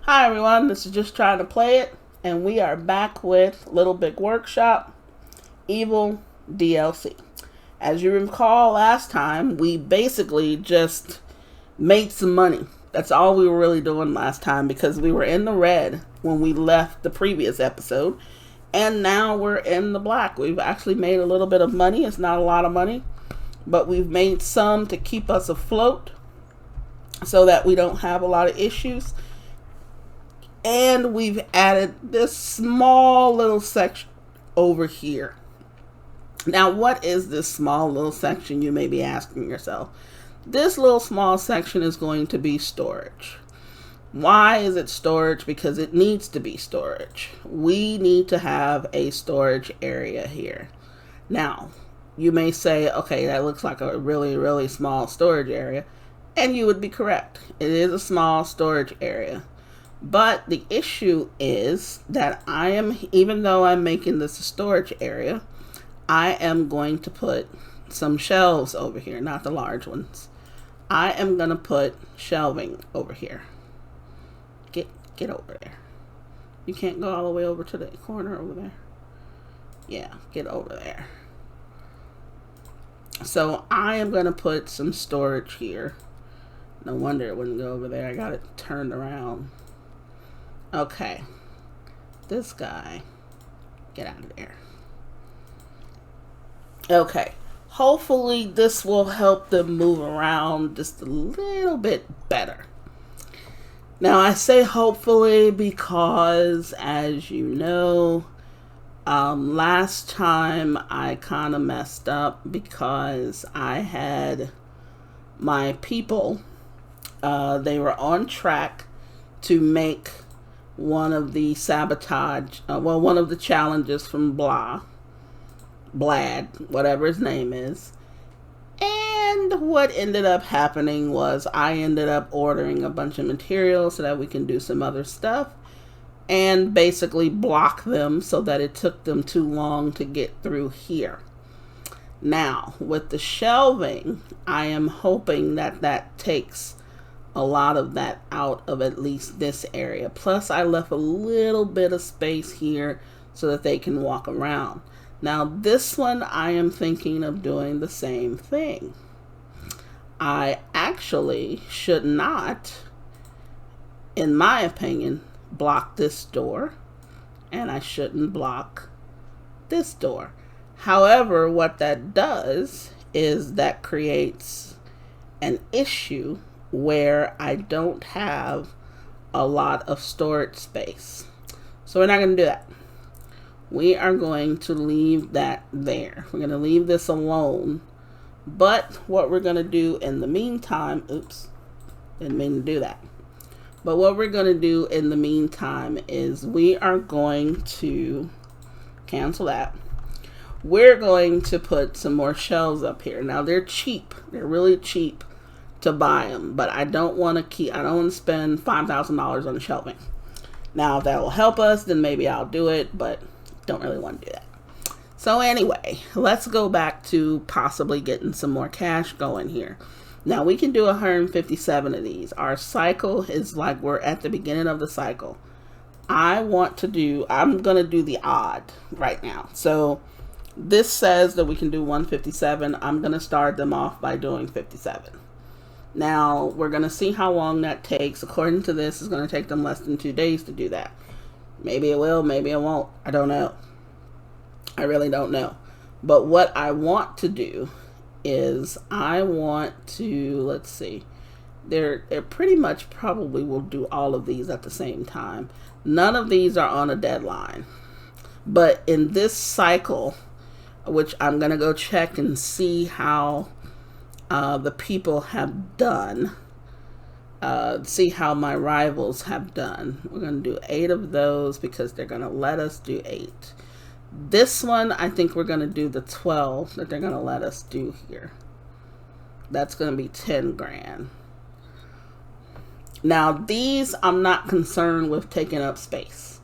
Hi everyone, this is Just Trying to Play It, and we are back with Little Big Workshop Evil DLC. As you recall last time, we basically just made some money. That's all we were really doing last time because we were in the red when we left the previous episode, and now we're in the black. We've actually made a little bit of money. It's not a lot of money, but we've made some to keep us afloat so that we don't have a lot of issues. And we've added this small little section over here. Now, what is this small little section, you may be asking yourself? This little small section is going to be storage. Why is it storage? Because it needs to be storage. We need to have a storage area here. Now, you may say, okay, that looks like a really, really small storage area. And you would be correct. It is a small storage area. But the issue is that even though I'm making this a storage area, I am going to put some shelves over here, not the large ones. I am going to put shelving over here. Get over there. You can't go all the way over to the corner over there. Yeah, get over there. So I am going to put some storage here. No wonder it wouldn't go over there. I got it turned around. Okay, this guy, get out of there. Okay, hopefully this will help them move around just a little bit better. Now I say hopefully because, as you know, last time I kind of messed up because I had my people, they were on track to make one of the one of the challenges from Blad, whatever his name is. And what ended up happening was I ended up ordering a bunch of materials so that we can do some other stuff and basically block them so that it took them too long to get through here. Now, with the shelving, I am hoping that that takes a lot of that out of at least this area. Plus, I left a little bit of space here so that they can walk around. Now, this one, I am thinking of doing the same thing. I actually should not, in my opinion, block this door, and I shouldn't block this door. However, what that does is that creates an issue where I don't have a lot of storage space. So we're not going to do that. We are going to leave that there. We're going to leave this alone. But what we're going to do in the meantime, oops, didn't mean to do that. But what we're going to do in the meantime is we are going to cancel that. We're going to put some more shelves up here. Now they're cheap. They're really cheap to buy them, but I don't want to spend $5,000 on shelving. Now if that will help us, then maybe I'll do it, but don't really want to do that. So anyway, let's go back to possibly getting some more cash going here. Now we can do 157 of these. Our cycle is like we're at the beginning of the cycle. I'm going to do the odd right now. So this says that we can do 157. I'm going to start them off by doing 57. Now, we're going to see how long that takes. According to this, it's going to take them less than 2 days to do that. Maybe it will, maybe it won't. I don't know. I really don't know. But what I want to do is I want to, let's see. They're pretty much probably will do all of these at the same time. None of these are on a deadline. But in this cycle, which I'm going to go check and see how the people have done, see how my rivals have done. We're going to do 8 of those because they're going to let us do 8. This one, I think we're going to do the 12 that they're going to let us do here. That's going to be 10 grand. Now these, I'm not concerned with taking up space.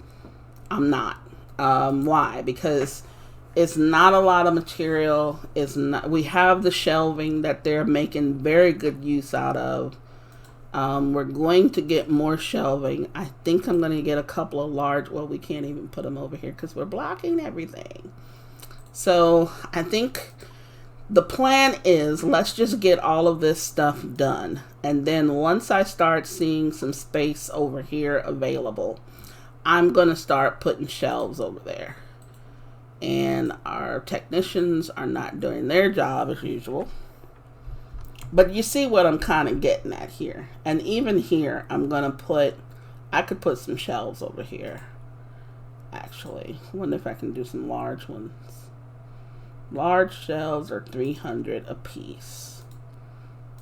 I'm not. Why? Because it's not a lot of material. It's not. We have the shelving that they're making very good use out of. We're going to get more shelving. I think I'm going to get a couple of large, well, we can't even put them over here because we're blocking everything. So I think the plan is, let's just get all of this stuff done. And then once I start seeing some space over here available, I'm going to start putting shelves over there. And our technicians are not doing their job as usual. But you see what I'm kind of getting at here. And even here, I'm going to put, I could put some shelves over here. Actually, I wonder if I can do some large ones. Large shelves are 300 a piece.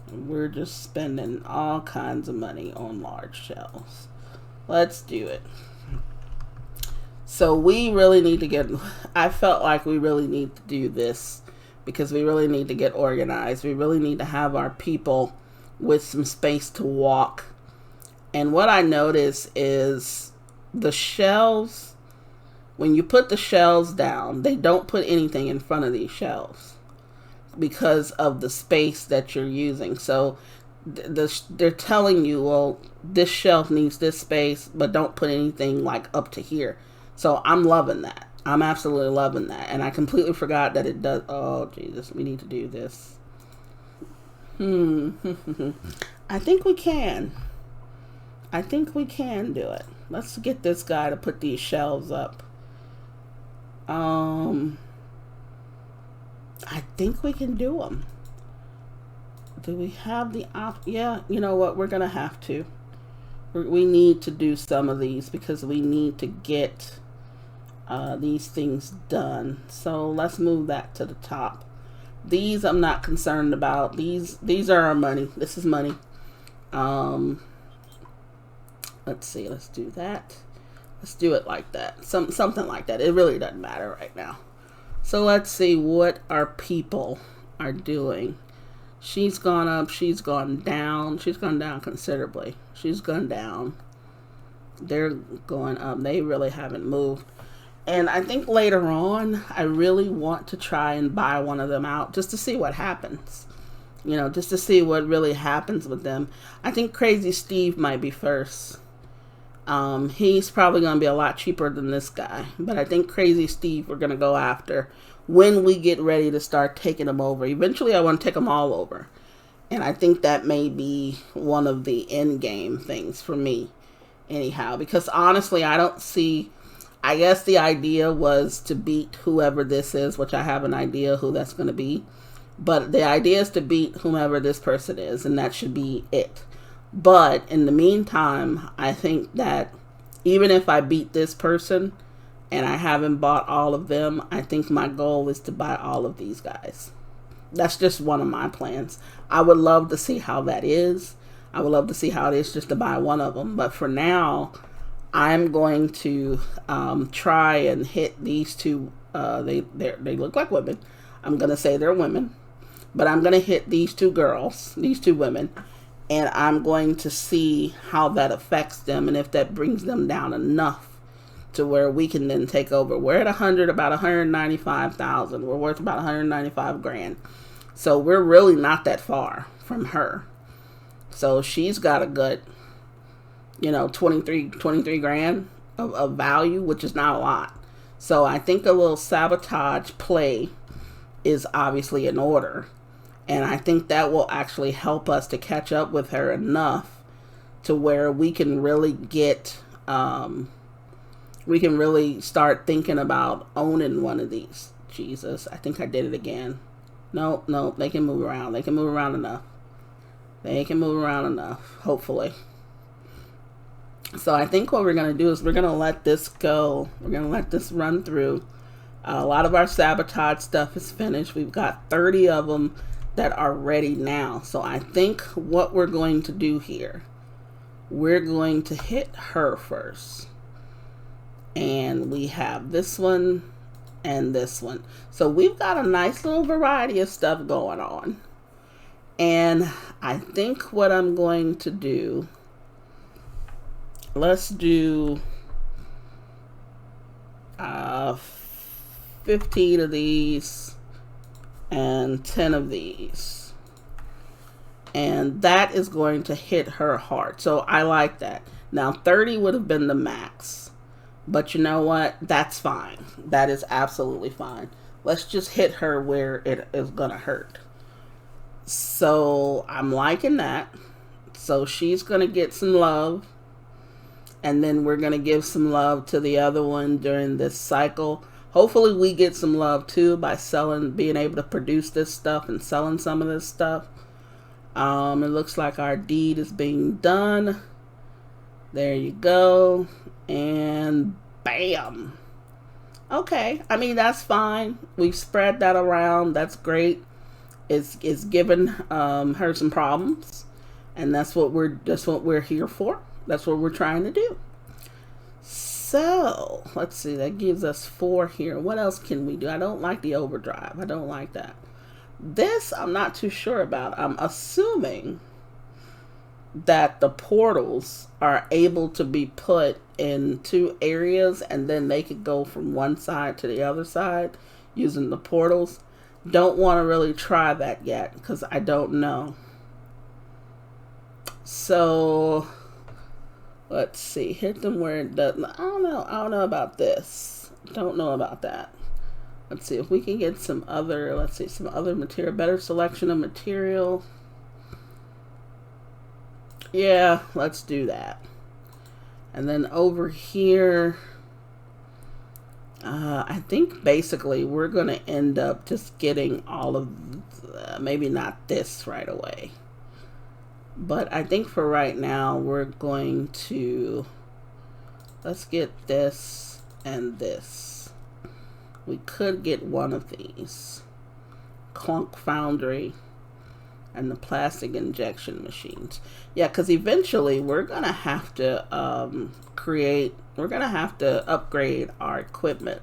And we're just spending all kinds of money on large shelves. Let's do it. So we really need to get, I felt like we really need to do this because we really need to get organized. We really need to have our people with some space to walk. And what I notice is the shelves, when you put the shelves down, they don't put anything in front of these shelves because of the space that you're using. So they're telling you, well, this shelf needs this space, but don't put anything like up to here. So I'm loving that. I'm absolutely loving that. And I completely forgot that it does. Oh, Jesus, we need to do this. I think we can. I think we can do it. Let's get this guy to put these shelves up. I think we can do them. Do we have the option? Yeah, you know what? We're going to have to. We need to do some of these because we need to get these things done. So let's move that to the top. These I'm not concerned about. These are our money. This is money. Let's see. Let's do that. Let's do it like that. Something like that. It really doesn't matter right now. So let's see what our people are doing. She's gone up. She's gone down. She's gone down considerably. She's gone down. They're going up. They really haven't moved. And I think later on, I really want to try and buy one of them out just to see what happens. You know, just to see what really happens with them. I think Crazy Steve might be first. He's probably going to be a lot cheaper than this guy. But I think Crazy Steve we're going to go after when we get ready to start taking them over. Eventually, I want to take them all over. And I think that may be one of the end game things for me. Anyhow, because honestly, I don't see... I guess the idea was to beat whoever this is, which I have an idea who that's going to be. But the idea is to beat whomever this person is, and that should be it. But in the meantime, I think that even if I beat this person and I haven't bought all of them, I think my goal is to buy all of these guys. That's just one of my plans. I would love to see how that is. I would love to see how it is just to buy one of them. But for now, I'm going to try and hit these two. They look like women. I'm going to say they're women. But I'm going to hit these two girls, these two women. And I'm going to see how that affects them and if that brings them down enough to where we can then take over. We're at 100, about 195,000. We're worth about 195 grand. So we're really not that far from her. So she's got a good, 23 grand of value, which is not a lot. So I think a little sabotage play is obviously in order. And I think that will actually help us to catch up with her enough to where we can really get, we can really start thinking about owning one of these. Jesus, I think I did it again. No, they can move around. They can move around enough. They can move around enough, hopefully. So I think what we're going to do is we're going to let this go. We're going to let this run through. A lot of our sabotage stuff is finished. We've got 30 of them that are ready now. So I think what we're going to do here, we're going to hit her first. And we have this one and this one. So we've got a nice little variety of stuff going on. And I think what I'm going to do, let's do 15 of these and 10 of these. And that is going to hit her hard. So I like that. Now 30 would have been the max. But you know what? That's fine. That is absolutely fine. Let's just hit her where it is going to hurt. So I'm liking that. So she's going to get some love. And then we're going to give some love to the other one during this cycle. Hopefully we get some love too by being able to produce this stuff and selling some of this stuff. It looks like our deed is being done. There you go. And bam. Okay. I mean, that's fine. We've spread that around. That's great. It's given her some problems. And that's what we're here for. That's what we're trying to do. So, let's see. That gives us 4 here. What else can we do? I don't like the overdrive. I don't like that. This, I'm not too sure about. I'm assuming that the portals are able to be put in 2 areas and then they could go from one side to the other side using the portals. Don't want to really try that yet because I don't know. So, let's see. Hit them where it doesn't. I don't know. I don't know about this. Don't know about that. Let's see if we can get some other, some other material, better selection of material. Yeah, let's do that. And then over here, I think basically we're going to end up just getting all of, maybe not this right away. But I think for right now, we're going to, let's get this and this. We could get one of these. Clunk Foundry and the plastic injection machines. Yeah, because eventually we're going to have to upgrade our equipment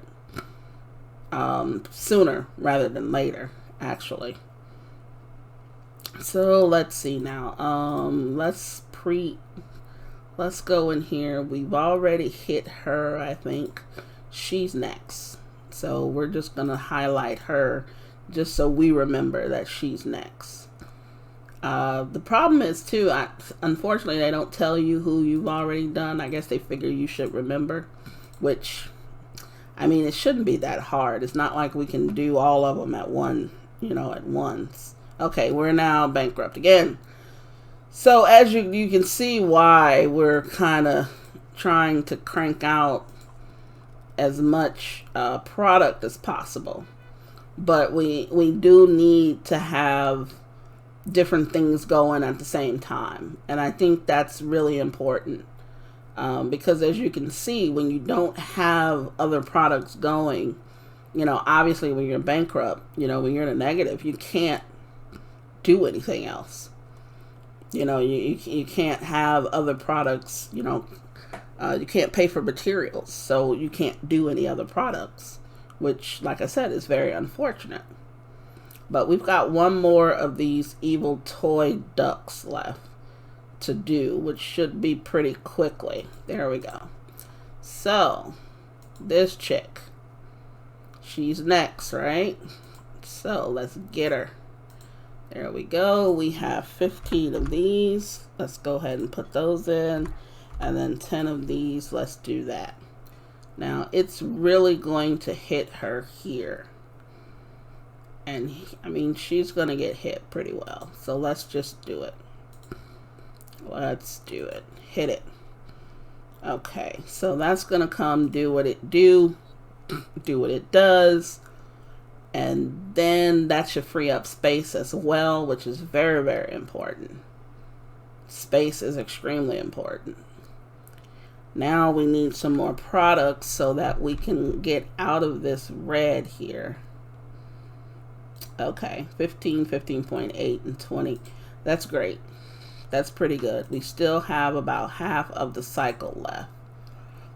sooner rather than later, actually. So let's see now. Let's go in here. We've already hit her, I think. She's next. So we're just going to highlight her just so we remember that she's next. The problem is too, unfortunately they don't tell you who you've already done. I guess they figure you should remember, which, I mean, it shouldn't be that hard. It's not like we can do all of them at once. Okay, we're now bankrupt again. So as you can see why we're kind of trying to crank out as much product as possible. But we do need to have different things going at the same time. And I think that's really important. Because as you can see, when you don't have other products going, obviously when you're bankrupt, when you're in a negative, you can't do anything else. You can't have other products, you can't pay for materials, so you can't do any other products, which, like I said, is very unfortunate. But we've got one more of these evil toy ducks left to do, which should be pretty quickly. There we go. So, this chick, she's next, right? So, let's get her. There we go. We have 15 of these. Let's go ahead and put those in. And then 10 of these. Let's do that. Now, it's really going to hit her here. And, I mean, she's going to get hit pretty well. So, let's just do it. Let's do it. Hit it. Okay. So, that's going to come do what it do what it does. And then that should free up space as well, which is very, very important. Space is extremely important. Now we need some more products so that we can get out of this red here. Okay, 15, 15.8, and 20. That's great. That's pretty good. We still have about half of the cycle left.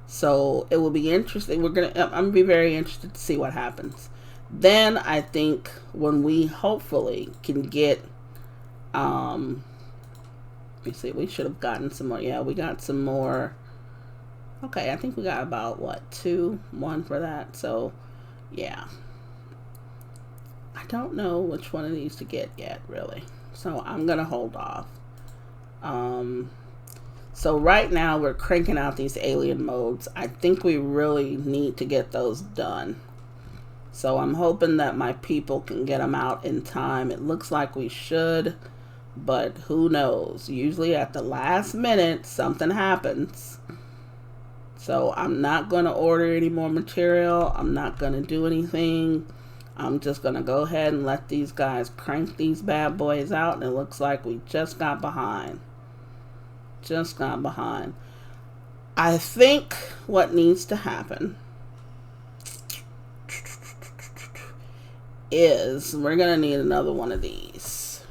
So it will be interesting. I'm gonna be very interested to see what happens. Then I think when we hopefully can get, let me see, we should have gotten some more. Yeah, we got some more. Okay, I think we got about, what, 1 for that. So, yeah. I don't know which one of these to get yet, really. So I'm going to hold off. So right now we're cranking out these alien modes. I think we really need to get those done. So I'm hoping that my people can get them out in time. It looks like we should, but who knows? Usually at the last minute, something happens. So I'm not going to order any more material. I'm not going to do anything. I'm just going to go ahead and let these guys crank these bad boys out. And it looks like we just got behind. Just got behind. I think what needs to happen is we're going to need another one of these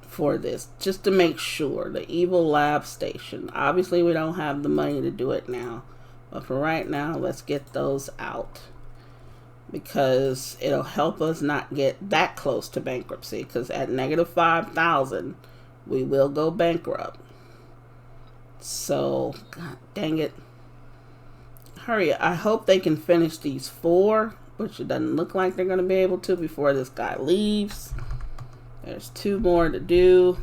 for this, just to make sure. The evil lab station. Obviously, we don't have the money to do it now. But for right now, let's get those out. Because it'll help us not get that close to bankruptcy. Because at negative 5,000, we will go bankrupt. So, god dang it. Hurry, I hope they can finish these 4, which it doesn't look like they're going to be able to before this guy leaves. There's 2 more to do.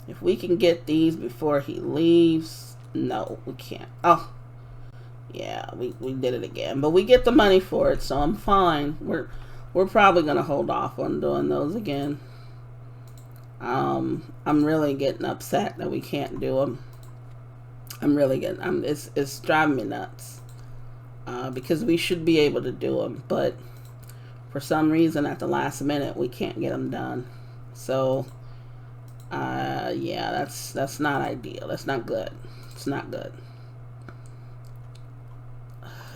If we can get these before he leaves. No, we can't. Oh, yeah, we did it again. But we get the money for it, so I'm fine. We're probably going to hold off on doing those again. I'm really getting upset that we can't do them. It's driving me nuts. Because we should be able to do them, but for some reason at the last minute we can't get them done. So, yeah, that's not ideal. That's not good. It's not good.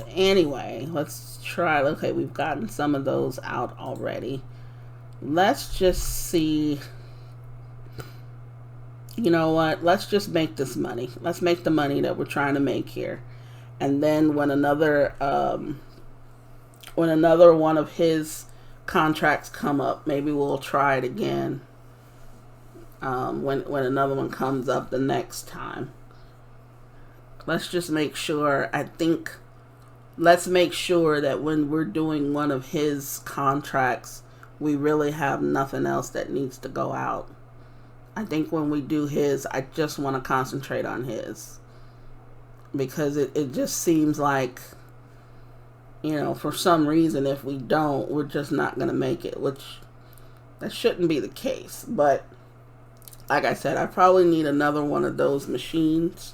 Anyway, let's try. Okay, we've gotten some of those out already. Let's just see. You know what? Let's just make this money. Let's make the money that we're trying to make here. And then when another one of his contracts come up, maybe we'll try it again. When another one comes up the next time. Let's just make sure. Let's make sure that when we're doing one of his contracts, we really have nothing else that needs to go out. I think when we do his, I just want to concentrate on his. Because it just seems like, you know, for some reason, if we don't, we're just not going to make it. Which, that shouldn't be the case. But, like I said, I probably need another one of those machines.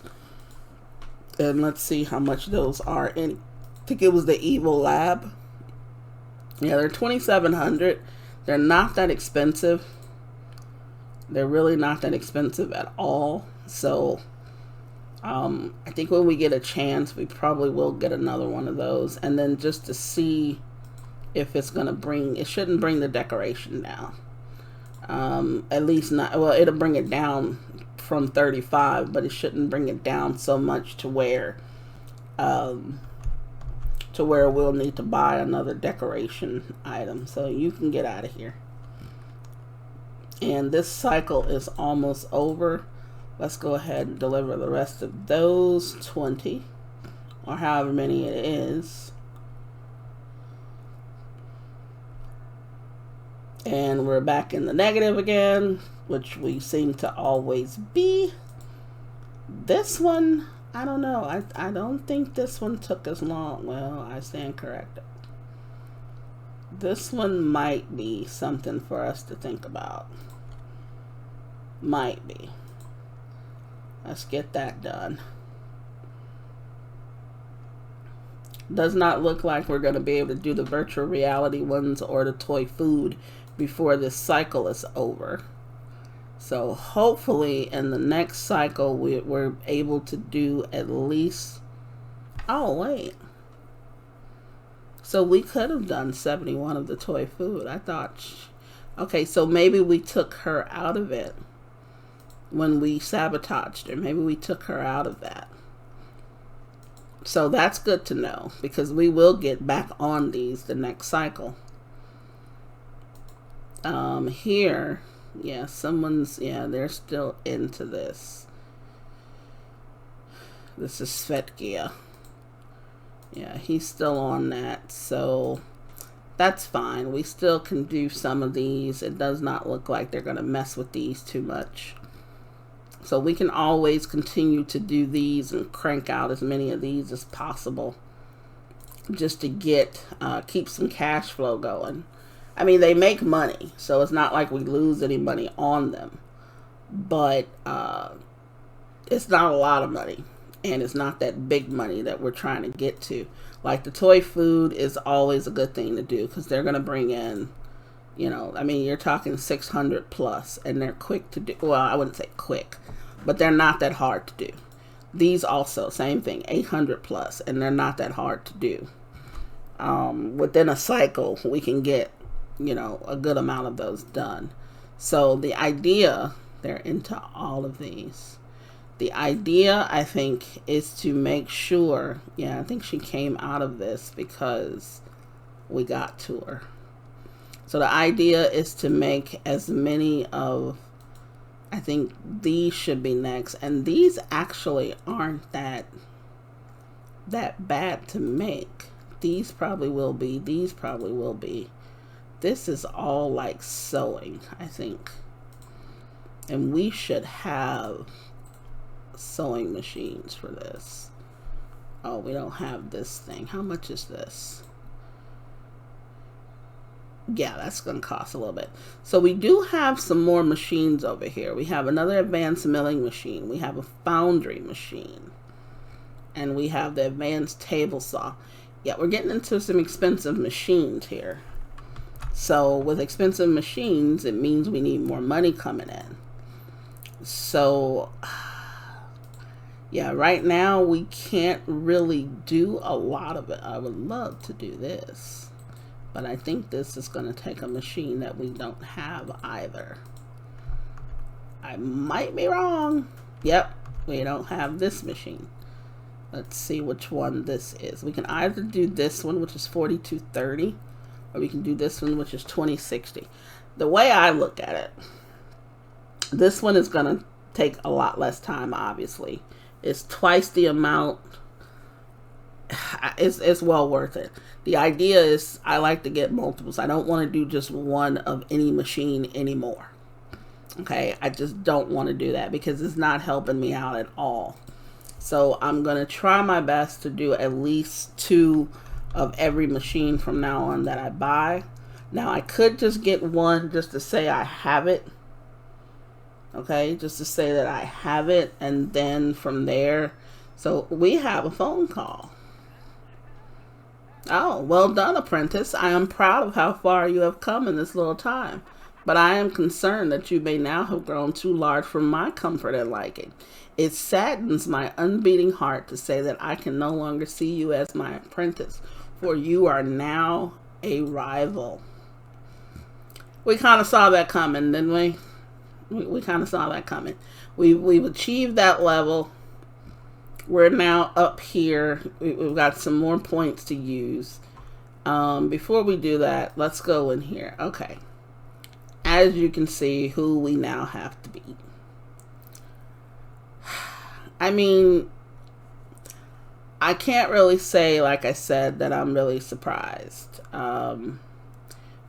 And let's see how much those are. And I think it was the Evil Lab. Yeah, they're $2,700. They're not that expensive. They're really not that expensive at all. So, I think when we get a chance, we probably will get another one of those. And then just to see if it's going to bring, it shouldn't bring the decoration down. At least not, well, it'll bring it down from 35, but it shouldn't bring it down so much to where we'll need to buy another decoration item. So you can get out of here. And this cycle is almost over. Let's go ahead and deliver the rest of those 20, or however many it is. And we're back in the negative again, which we seem to always be. This one, I don't know. I don't think this one took as long. Well, I stand corrected. This one might be something for us to think about. Might be. Let's get that done. Does not look like we're going to be able to do the virtual reality ones or the toy food before this cycle is over. So hopefully in the next cycle we're able to do at least... Oh, wait. So we could have done 71 of the toy food. I thought... Okay, so maybe we took her out of it when we sabotaged her. Maybe we took her out of that. So that's good to know, because we will get back on these the next cycle. Here, yeah, they're still into this. This is Svetgia. Yeah, he's still on that. So that's fine. We still can do some of these. It does not look like they're going to mess with these too much. So we can always continue to do these and crank out as many of these as possible, just to get keep some cash flow going. I mean, they make money, so it's not like we lose any money on them, but it's not a lot of money, and it's not that big money that we're trying to get to. Like the toy food is always a good thing to do, because they're going to bring in, you know, I mean, you're talking 600 plus, and they're quick to do. Well, I wouldn't say quick, but they're not that hard to do. These also, same thing, 800 plus, and they're not that hard to do. Within a cycle, we can get, you know, a good amount of those done. So the idea, they're into all of these. The idea, I think, is to make sure, yeah, I think she came out of this because we got to her. So the idea is to make as many of, I think these should be next. And these actually aren't that bad to make. These probably will be. These probably will be. This is all like sewing, I think. And we should have sewing machines for this. Oh, we don't have this thing. How much is this? Yeah, that's going to cost a little bit. So we do have some more machines over here. We have another advanced milling machine. We have a foundry machine. And we have the advanced table saw. Yeah, we're getting into some expensive machines here. So with expensive machines, it means we need more money coming in. So, yeah, right now we can't really do a lot of it. I would love to do this, but I think this is going to take a machine that we don't have either. I might be wrong. Yep, we don't have this machine. Let's see which one this is. We can either do this one, which is 4230, or we can do this one, which is 2060. The way I look at it, this one is going to take a lot less time, obviously. It's twice the amount. It's well worth it. The idea is I like to get multiples. I don't want to do just one of any machine anymore. Okay, I just don't want to do that because it's not helping me out at all. So I'm going to try my best to do at least 2 of every machine from now on that I buy. Now I could just get one just to say I have it. Okay, just to say that I have it, and then from there. So we have a phone call. Oh, well done, apprentice. I am proud of how far you have come in this little time, but I am concerned that you may now have grown too large for my comfort and liking. It saddens my unbeating heart to say that I can no longer see you as my apprentice, for you are now a rival. We kind of saw that coming, didn't we? We kind of saw that coming. We've achieved that level. We're now up here. We've got some more points to use. Before we do that, let's go in here. Okay. As you can see, who we now have to beat. I mean, I can't really say, like I said, that I'm really surprised.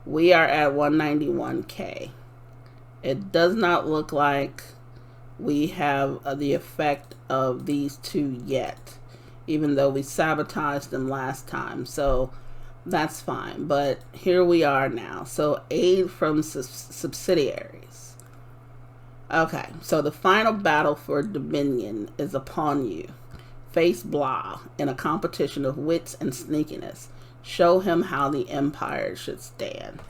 We are at 191K. It does not look like we have the effect of these 2 yet, even though we sabotaged them last time. So that's fine. But here we are now. So aid from subsidiaries. Okay, so the final battle for Dominion is upon you. Face Blah in a competition of wits and sneakiness. Show him how the Empire should stand.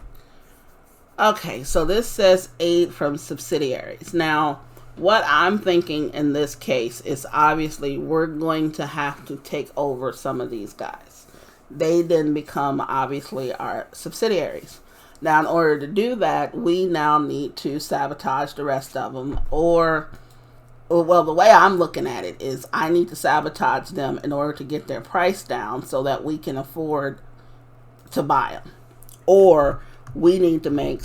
Okay, so this says aid from subsidiaries. Now, what I'm thinking in this case is obviously we're going to have to take over some of these guys. They then become obviously our subsidiaries. Now, in order to do that, we now need to sabotage the rest of them. Or, well, the way I'm looking at it is I need to sabotage them in order to get their price down so that we can afford to buy them. Or we need to make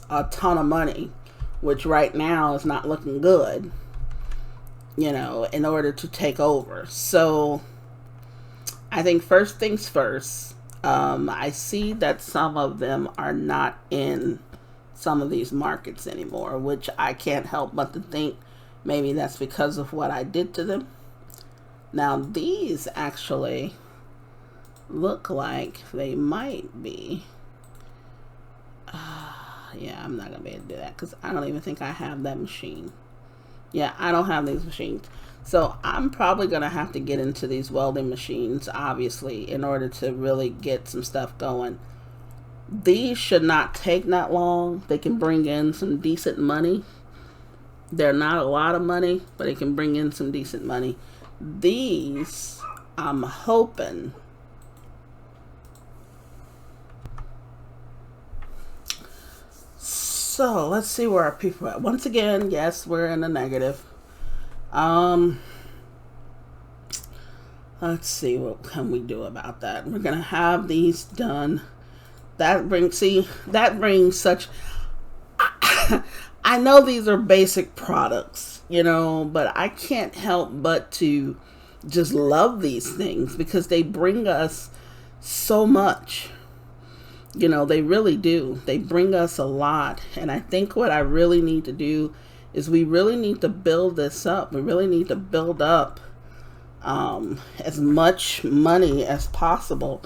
a ton of money, which right now is not looking good, you know, in order to take over. So I think first things first, I see that some of them are not in some of these markets anymore, which I can't help but to think maybe that's because of what I did to them. Now these actually look like they might be. Yeah, I'm not gonna be able to do that because I don't even think I have that machine. Yeah, I don't have these machines. So I'm probably gonna have to get into these welding machines, obviously, in order to really get some stuff going. These should not take that long. They can bring in some decent money. They're not a lot of money, but it can bring in some decent money. These, I'm hoping. So let's see where our people are at. Once again, yes, we're in the negative. Let's see what can we do about that. We're gonna have these done. That brings such. I know these are basic products, you know, but I can't help but to just love these things because they bring us so much. You know, they really do. They bring us a lot. And I think what I really need to do is we really need to build this up. We really need to build up as much money as possible.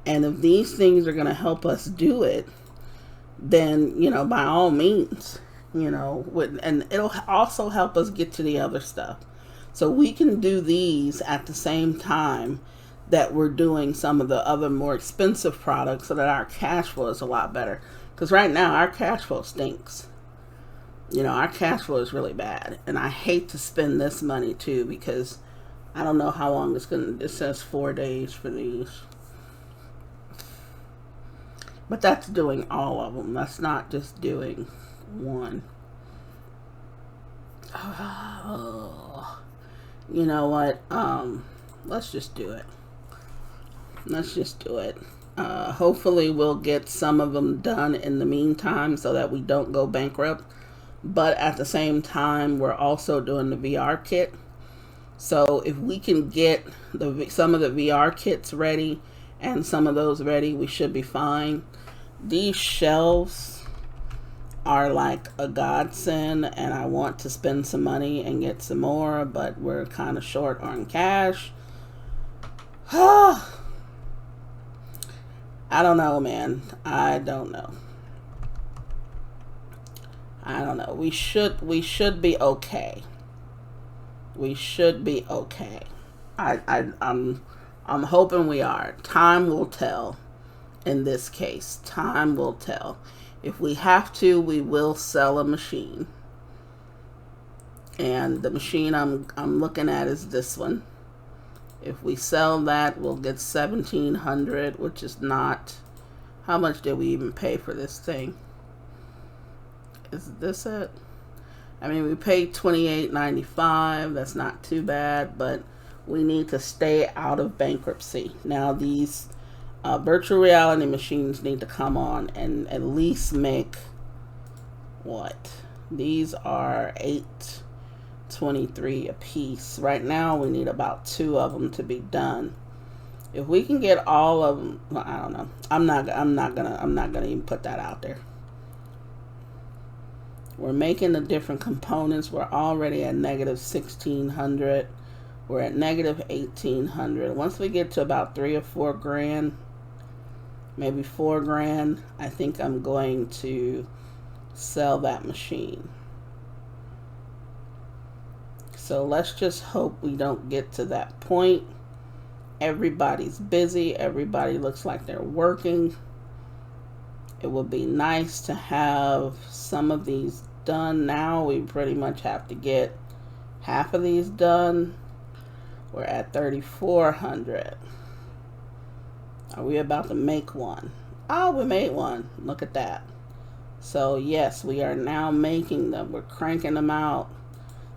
And if these things are going to help us do it, then, you know, by all means, you know, and it'll also help us get to the other stuff. So we can do these at the same time that we're doing some of the other more expensive products so that our cash flow is a lot better. Because right now our cash flow stinks. You know, our cash flow is really bad. And I hate to spend this money too because I don't know how long it's going to, it says 4 days for these. But that's doing all of them. That's not just doing one. Oh, you know what? Let's just do it. Let's just do it. Hopefully we'll get some of them done in the meantime so that we don't go bankrupt. But at the same time, we're also doing the VR kit. So if we can get some of the VR kits ready and some of those ready, we should be fine. These shelves are like a godsend, and I want to spend some money and get some more, but we're kind of short on cash. I don't know, man. I don't know. We should be okay. We should be okay. I'm hoping we are. Time will tell. In this case, time will tell. If we have to, we will sell a machine. And the machine I'm looking at is this one. If we sell that, we'll get $1,700, which is not. How much did we even pay for this thing? Is this it? I mean, we paid $28.95. That's not too bad, but we need to stay out of bankruptcy. Now, these virtual reality machines need to come on and at least make what? These are $8.23 a piece. Right now, we need about 2 of them to be done. If we can get all of them, well, I don't know. I'm not gonna even put that out there. We're making the different components. We're already at negative 1,600. We're at negative 1,800. Once we get to about 3 or 4 grand, maybe 4 grand, I think I'm going to sell that machine. So let's just hope we don't get to that point. Everybody's busy. Everybody looks like they're working. It would be nice to have some of these done now. We pretty much have to get half of these done. We're at 3,400. Are we about to make one? Oh, we made one. Look at that. So yes, we are now making them. We're cranking them out.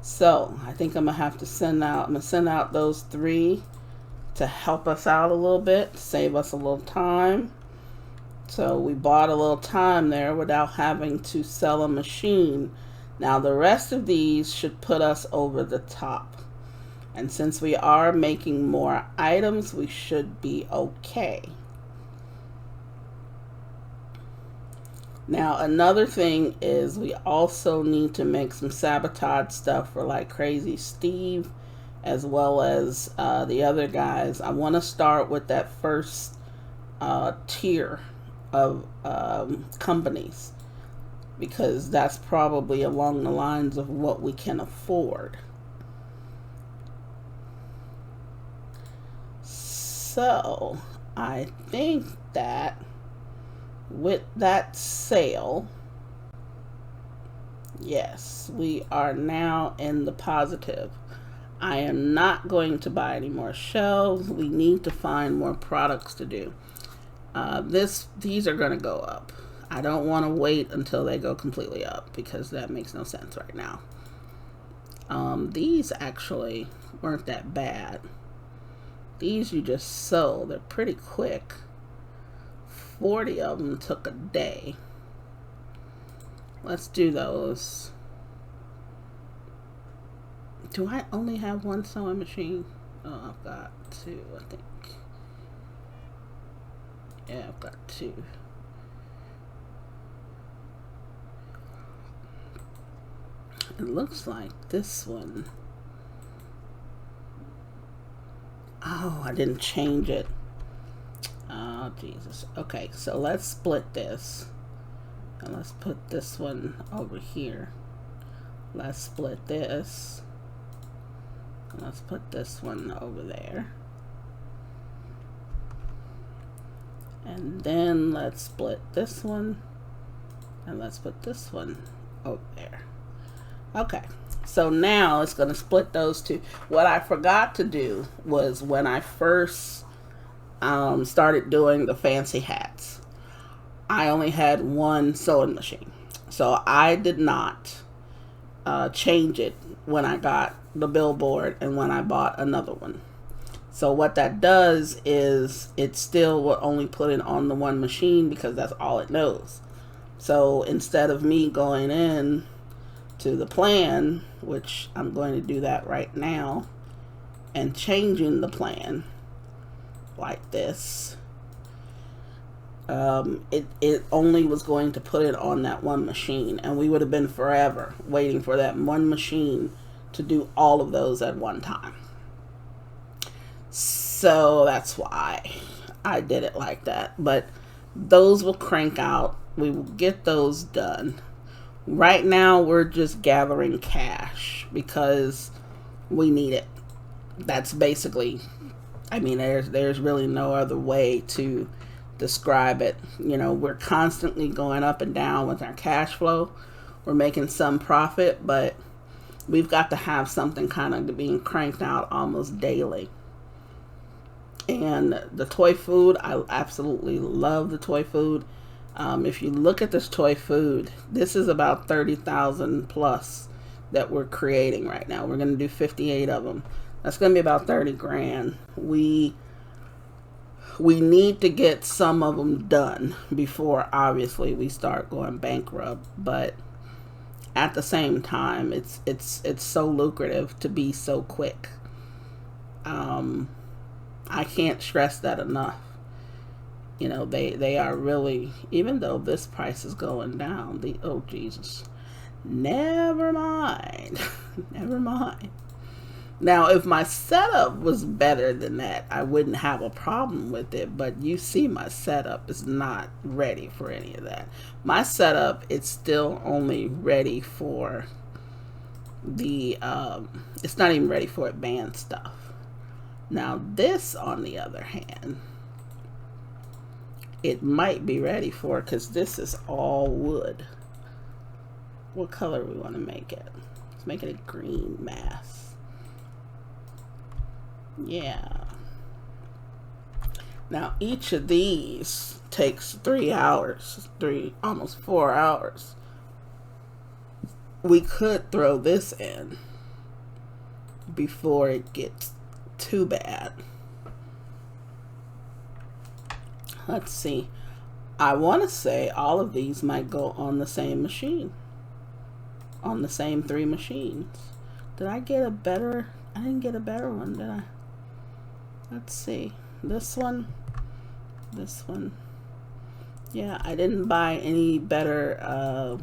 So I think I'm gonna have to send out those 3 to help us out a little bit, save us a little time. So we bought a little time there without having to sell a machine. Now the rest of these should put us over the top. And since we are making more items, we should be okay. Now, another thing is we also need to make some sabotage stuff for like Crazy Steve, as well as the other guys. I want to start with that first tier of companies, because that's probably along the lines of what we can afford. So I think that with that sale, yes, we are now in the positive. I am not going to buy any more shelves. We need to find more products to do. These are going to go up. I don't want to wait until they go completely up, because that makes no sense right now. These actually weren't that bad. These you just sew. They're pretty quick. 40 of them took a day. Let's do those. Do I only have one sewing machine? Oh, I've got two, I think. Yeah, I've got two. It looks like this one. Oh, I didn't change it. Oh, Jesus. Okay, so let's split this. And let's put this one over here. Let's split this. And let's put this one over there. And then let's split this one. And let's put this one over there. Okay, so now it's going to split those two. What I forgot to do was, when I first started doing the fancy hats, I only had one sewing machine. So I did not change it when I got the billboard and when I bought another one. So what that does is it still will only put it on the one machine, because that's all it knows. So instead of me going in to the plan, which I'm going to do that right now, and changing the plan like this, it only was going to put it on that one machine, and we would have been forever waiting for that one machine to do all of those at one time. So that's why I did it like that. But those will crank out. We will get those done. Right now we're just gathering cash because we need it. That's basically, I mean, there's really no other way to describe it. You know, we're constantly going up and down with our cash flow. We're making some profit, but we've got to have something kind of being cranked out almost daily. And the toy food, I absolutely love the toy food. If you look at this toy food, this is about 30,000 plus that we're creating right now. We're going to do 58 of them. That's going to be about 30 grand. We need to get some of them done before, obviously, we start going bankrupt. But at the same time, it's so lucrative to be so quick. I can't stress that enough. You know, they are really, even though this price is going down, oh Jesus, never mind. Never mind. Now, if my setup was better than that, I wouldn't have a problem with it. But you see, my setup is not ready for any of that. My setup, it's still only ready for the, it's not even ready for advanced stuff. Now, this, on the other hand, it might be ready for, because this is all wood. What color we want to make it? Let's make it a green mass. Yeah. Now, each of these takes 3 hours, almost 4 hours. We could throw this in before it gets too bad. Let's see. I want to say all of these might go on the same machine. On the same 3 machines. Did I get a better? I didn't get a better one, did I? Let's see. This one. Yeah, I didn't buy any better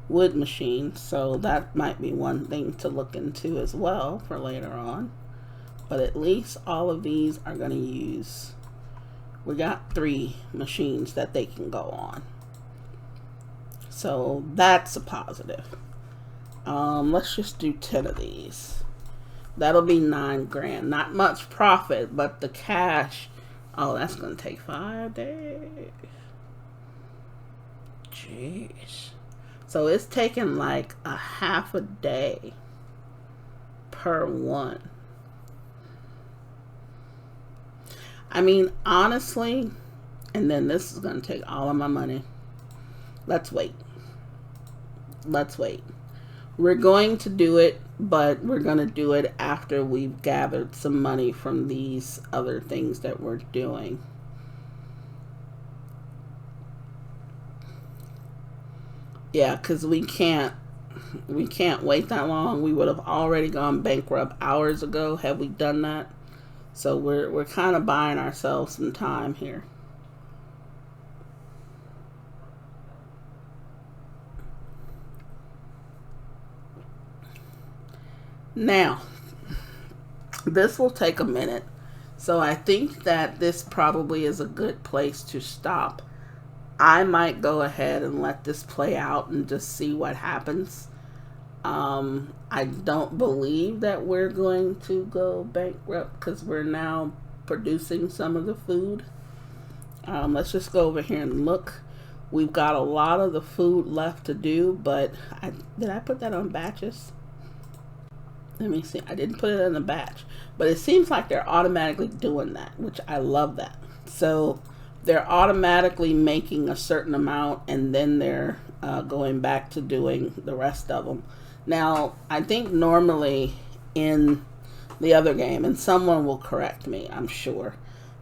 wood machine, so that might be one thing to look into as well for later on. But at least all of these are going to use, we got 3 machines that they can go on, so that's a positive. Let's just do 10 of these. That'll be 9 grand. Not much profit, but the cash, oh, that's going to take 5 days. Jeez. So it's taking like a half a day per one. I mean, honestly, and then this is going to take all of my money. Let's wait. Let's wait. We're going to do it, but we're going to do it after we've gathered some money from these other things that we're doing. Yeah, because we can't wait that long. We would have already gone bankrupt hours ago had we done that. So we're kind of buying ourselves some time here. Now, this will take a minute. So I think that this probably is a good place to stop. I might go ahead and let this play out and just see what happens. I don't believe that we're going to go bankrupt because we're now producing some of the food. Let's just go over here and look. We've got a lot of the food left to do, but did I put that on batches? Let me see. I didn't put it in a batch, but it seems like they're automatically doing that, which I love that. So they're automatically making a certain amount and then they're going back to doing the rest of them. Now, I think normally in the other game, and someone will correct me, I'm sure,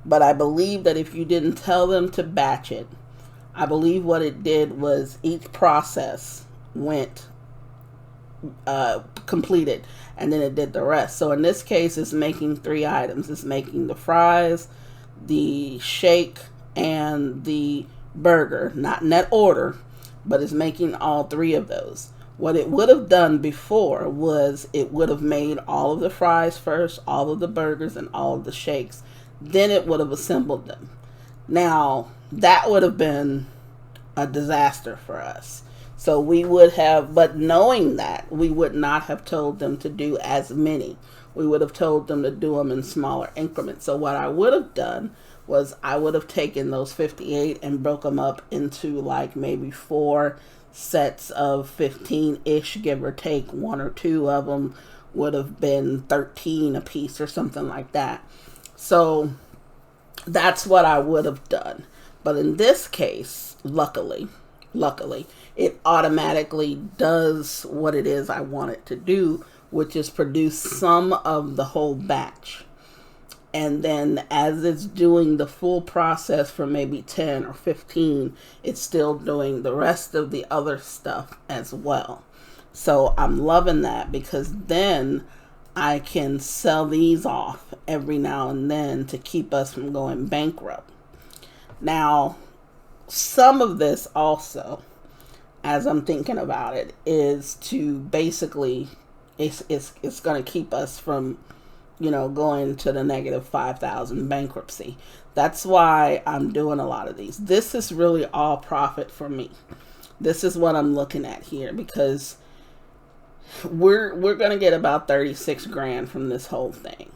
but I believe that if you didn't tell them to batch it, I believe what it did was each process went completed and then it did the rest. So in this case, it's making 3 items. It's making the fries, the shake, and the burger, not in that order, but it's making all 3 of those. What it would have done before was it would have made all of the fries first, all of the burgers, and all of the shakes. Then it would have assembled them. Now, that would have been a disaster for us. So we would have, but knowing that, we would not have told them to do as many. We would have told them to do them in smaller increments. So what I would have done was I would have taken those 58 and broke them up into like maybe 4 sets of 15-ish, give or take. 1 or 2 of them would have been 13 a piece or something like that. So that's what I would have done. But in this case, luckily, it automatically does what it is I want it to do, which is produce some of the whole batch. And then as it's doing the full process for maybe 10 or 15, it's still doing the rest of the other stuff as well. So I'm loving that because then I can sell these off every now and then to keep us from going bankrupt. Now, some of this also, as I'm thinking about it, is to basically, it's going to keep us from, going to the negative 5,000 bankruptcy. That's why I'm doing a lot of these. This is really all profit for me. This is what I'm looking at here because we're going to get about 36 grand from this whole thing.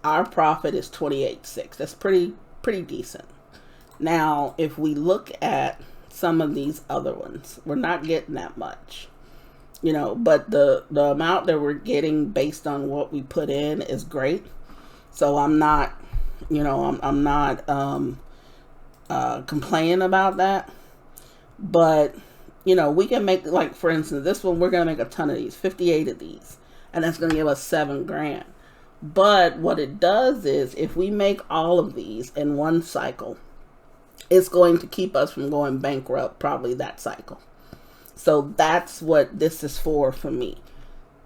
Our profit is 28.6. That's pretty decent. Now, if we look at some of these other ones, we're not getting that much. But the amount that we're getting based on what we put in is great. So I'm not, I'm not complaining about that. But, we can make, like, for instance, this one, we're going to make a ton of these, 58 of these. And that's going to give us 7 grand. But what it does is if we make all of these in one cycle, it's going to keep us from going bankrupt probably that cycle. So that's what this is for me.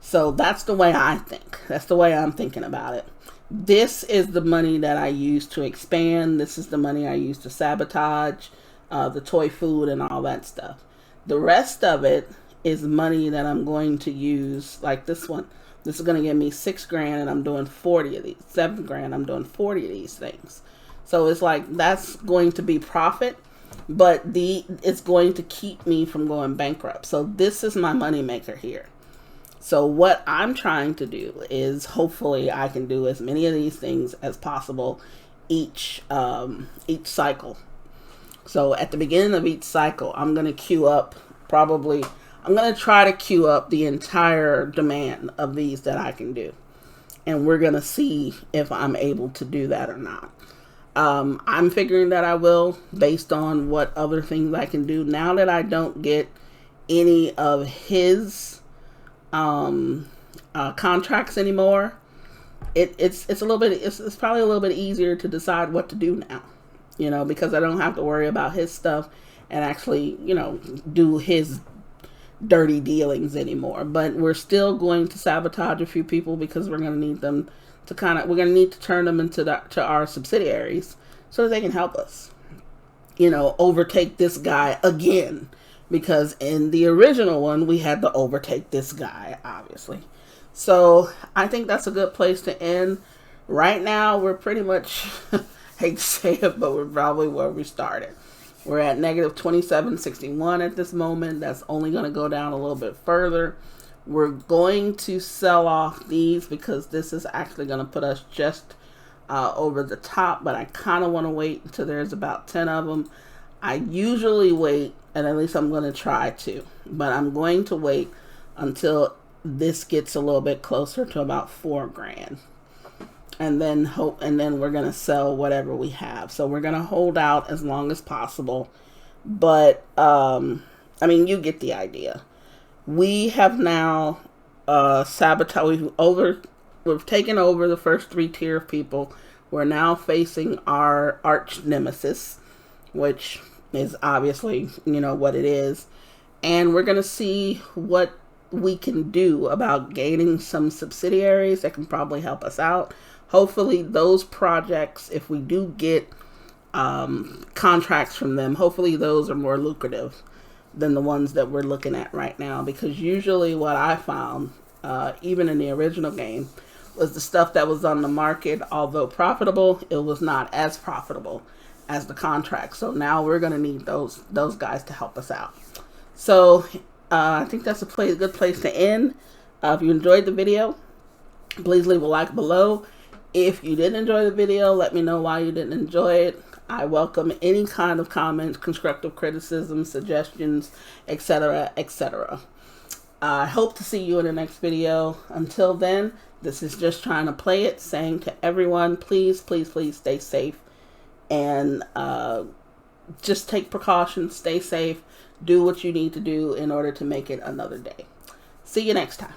So that's the way I think. That's the way I'm thinking about it. This is the money that I use to expand. This is the money I use to sabotage. the toy food and all that stuff. The rest of it is money that I'm going to use, like this one. This is going to give me $6,000 and I'm doing 40 of these. $7,000, I'm doing 40 of these things. So it's like, that's going to be profit, but it's going to keep me from going bankrupt. So this is my money maker here. So what I'm trying to do is, hopefully I can do as many of these things as possible each cycle. So at the beginning of each cycle, I'm going to queue up I'm going to try to queue up the entire demand of these that I can do. And we're going to see if I'm able to do that or not. I'm figuring that I will, based on what other things I can do. Now that I don't get any of his contracts anymore, it's probably a little bit easier to decide what to do now. You know, because I don't have to worry about his stuff and actually, you know, do his dirty dealings anymore. But we're still going to sabotage a few people because we're going to need them to we're going to need to turn them to our subsidiaries so that they can help us, you know, overtake this guy again. Because in the original one, we had to overtake this guy, obviously. So I think that's a good place to end. Right now, we're pretty much, hate to say it, but we're probably where we started. We're at negative 2761 at this moment. That's only going to go down a little bit further. We're going to sell off these because this is actually going to put us just over the top. But I kind of want to wait until there's about 10 of them. I usually wait, and at least I'm going to try to. But I'm going to wait until this gets a little bit closer to about $4,000. And then we're going to sell whatever we have. So we're going to hold out as long as possible. But, I mean, you get the idea. We have now sabotaged. We've taken over the first 3 tier of people. We're now facing our arch nemesis, which is obviously, you know, what it is. And we're going to see what we can do about gaining some subsidiaries that can probably help us out. Hopefully those projects, if we do get contracts from them, hopefully those are more lucrative than the ones that we're looking at right now. Because usually what I found, even in the original game, was the stuff that was on the market, although profitable, it was not as profitable as the contract. So now we're going to need those guys to help us out. So I think that's a good place to end. If you enjoyed the video, please leave a like below. If you didn't enjoy the video, let me know why you didn't enjoy it. I welcome any kind of comments, constructive criticism, suggestions, etc., etc. I hope to see you in the next video. Until then, this is just trying to play it, saying to everyone, please, please, please stay safe. And just take precautions, stay safe, do what you need to do in order to make it another day. See you next time.